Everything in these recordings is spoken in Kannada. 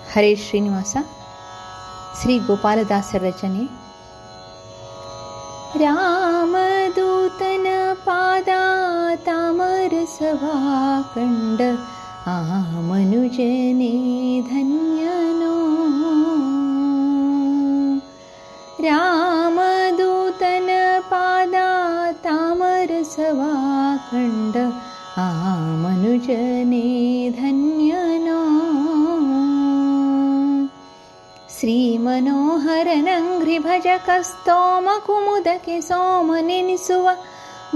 ಹರೇ ಶ್ರೀನಿವಾಸ. ಶ್ರೀ ಗೋಪಾಲದಾಸರ ರಚನೆ. ರಾಮದೂತನ ಪಾದ ತಾಮರಸವಾ ಕಂಡ ಆ ಮನುಜನೇ ಧನ್ಯನೋ. ರಾಮದೂತನ ಪಾದ ತಾಮರಸವಾ ಕಂಡ ಆ ಮನುಜನೇ ಧನ್ಯನೋ. ಶ್ರೀ ಮನೋಹರನಂಘ್ರಿ ಭಜಕಸ್ತೋಮ ಕುಮುದಕ್ಕೆ ಸೋಮನೆನಿಸುವ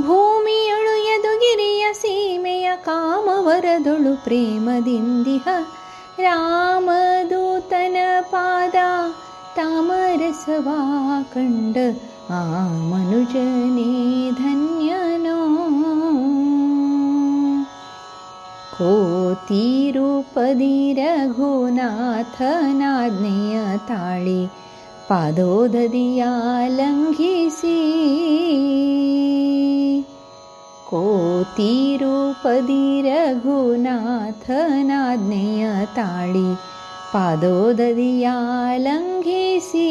ಭೂಮಿಯಳು ಯದುಗಿರಿಯ ಸೀಮೆಯ ಕಾಮವರದೊಳು ಪ್ರೇಮದಿಂದಿಹ ರಾಮದೂತನ ಪಾದ ತಾಮರಸವಾ ಕಂಡ ಆ ಮನುಜನೇ ಧನ್ಯನೋ. ಕೋತಿರೂಪದಿ ರಘುನಾಥನಾಜ್ಞೆಯ ತಾಳಿ ಪಾದೋದದಿಯ ಲಂಘಿಸಿ. ಕೋತಿರೂಪದಿ ರಘುನಾಥನಾಜ್ಞೆಯ ತಾಳಿ ಪಾದೋದದಿಯ ಲಂಘಿಸಿ.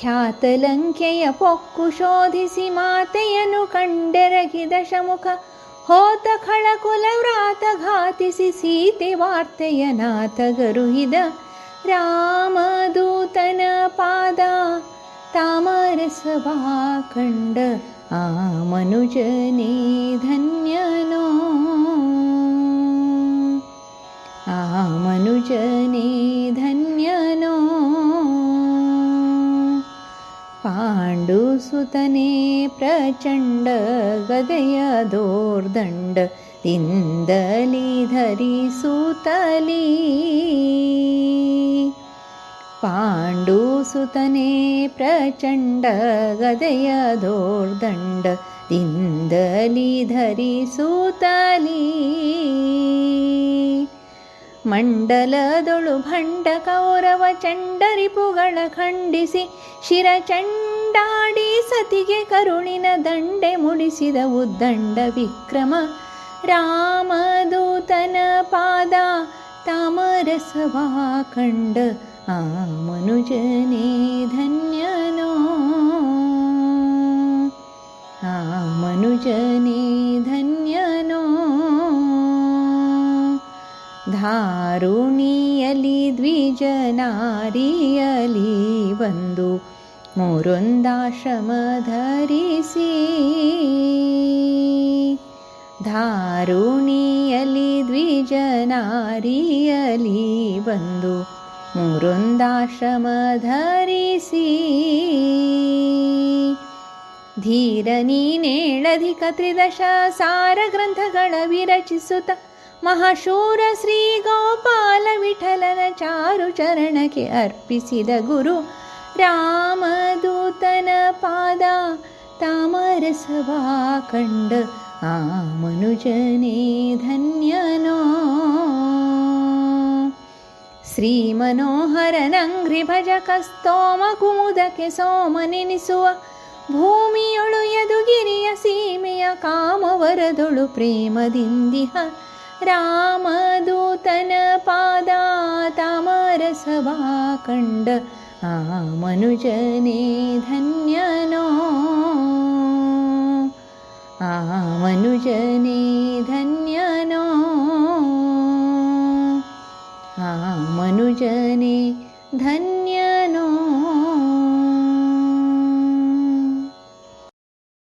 ಖ್ಯಾತಲಂಕೆಯ ಪೊಕ್ಕು ಶೋಧಿಸಿ ಮಾತೆಯನ್ನು ಕಂಡೆರಗಿದ ಶಮುಖ ಹೋತ ಖಳಕುಲ ವ್ರಾತ ಘಾತಿಸಿ ಸೀತೆ ವಾರ್ತೆಯ ನಾಥಗರುಹಿದ ರಾಮದೂತನ ಪಾದ ತಾಮರಸವಾ ಕಂಡ ಆ ಮನುಜನೇ ಧನ್ಯನೋ. ಆ ಮನುಜನೇ ಧನ್ಯನೋ. ಪಾಂಡುಸುತನೇ ಪ್ರಚಂಡ ಗದೆಯ ದೋರ್ದಂಡ ದಿಂದಲಿ ಧರಿಸುತ್ತಲೀ. ಪಾಂಡುಸುತನೇ ಪ್ರಚಂಡ ಗದೆಯ ದೋರ್ದಂಡ ದಿಂದಲಿ ಧರಿಸುತ್ತಲೀ. ಮಂಡಲದೊಳು ಭಂಡ ಕೌರವ ಚಂಡರಿಪುಗಳ ಖಂಡಿಸಿ ಶಿರಚಂಡಾಡಿ ಸತಿಗೆ ಕರುಣಿನ ದಂಡೆ ಮುಡಿಸಿದ ಉದ್ದಂಡ ವಿಕ್ರಮ ರಾಮದೂತನ ಪಾದ ತಾಮರಸವಾ ಕಂಡ ಆ ಮನುಜನೇ ಧನ್ಯನೋ. ಆ ಮನುಜನೇ ಧನ್ಯನೋ. ಧಾರುಣಿಯಲಿ ದ್ವಿಜನಾರಿಯಲಿ ಬಂದು ಮೂರೊಂದಾಶ್ರಮ ಧರಿಸಿ. ಧಾರುಣಿಯಲಿ ದ್ವಿಜನಾರಿಯಲಿ ಬಂದು ಮೂರೊಂದಾಶ್ರಮ ಧರಿಸಿ. ಧೀರ ನೀನೇಳಧಿಕ ತ್ರಿದಶ ಸಾರ ಗ್ರಂಥಗಳ ವಿರಚಿಸುತ್ತ ಮಹಾಶೂರ ಶ್ರೀ ಗೋಪಾಲ ವಿಠಲನ ಚಾರು ಚರಣಕ್ಕೆ ಅರ್ಪಿಸಿದ ಗುರು ರಾಮದೂತನ ಪಾದ ತಾಮರಸವಾ ಕಂಡ ಆ ಮನುಜನೇ ಧನ್ಯನೋ. ಶ್ರೀ ಮನೋಹರನಂಘ್ರಿ ಭಜಕಸ್ತೋಮ ಕುಮುದಕ್ಕೆ ಸೋಮನೆನಿಸುವ ಭೂಮಿಯೊಳು ಯದುಗಿರಿಯ ಸೀಮೆಯ ಕಾಮವರದೊಳು ಪ್ರೇಮದಿಂದಿಹ ರಾಮದೂತನ ಪಾದ ತಾಮರಸವಾ ಕಂಡ ಆ ಮನುಜನೇ ಧನ್ಯನೋ. ಆ ಮನುಜನೇ ಧನ್ಯನೋ. ಆ ಮನುಜನೇ ಧನ್ಯನೋ.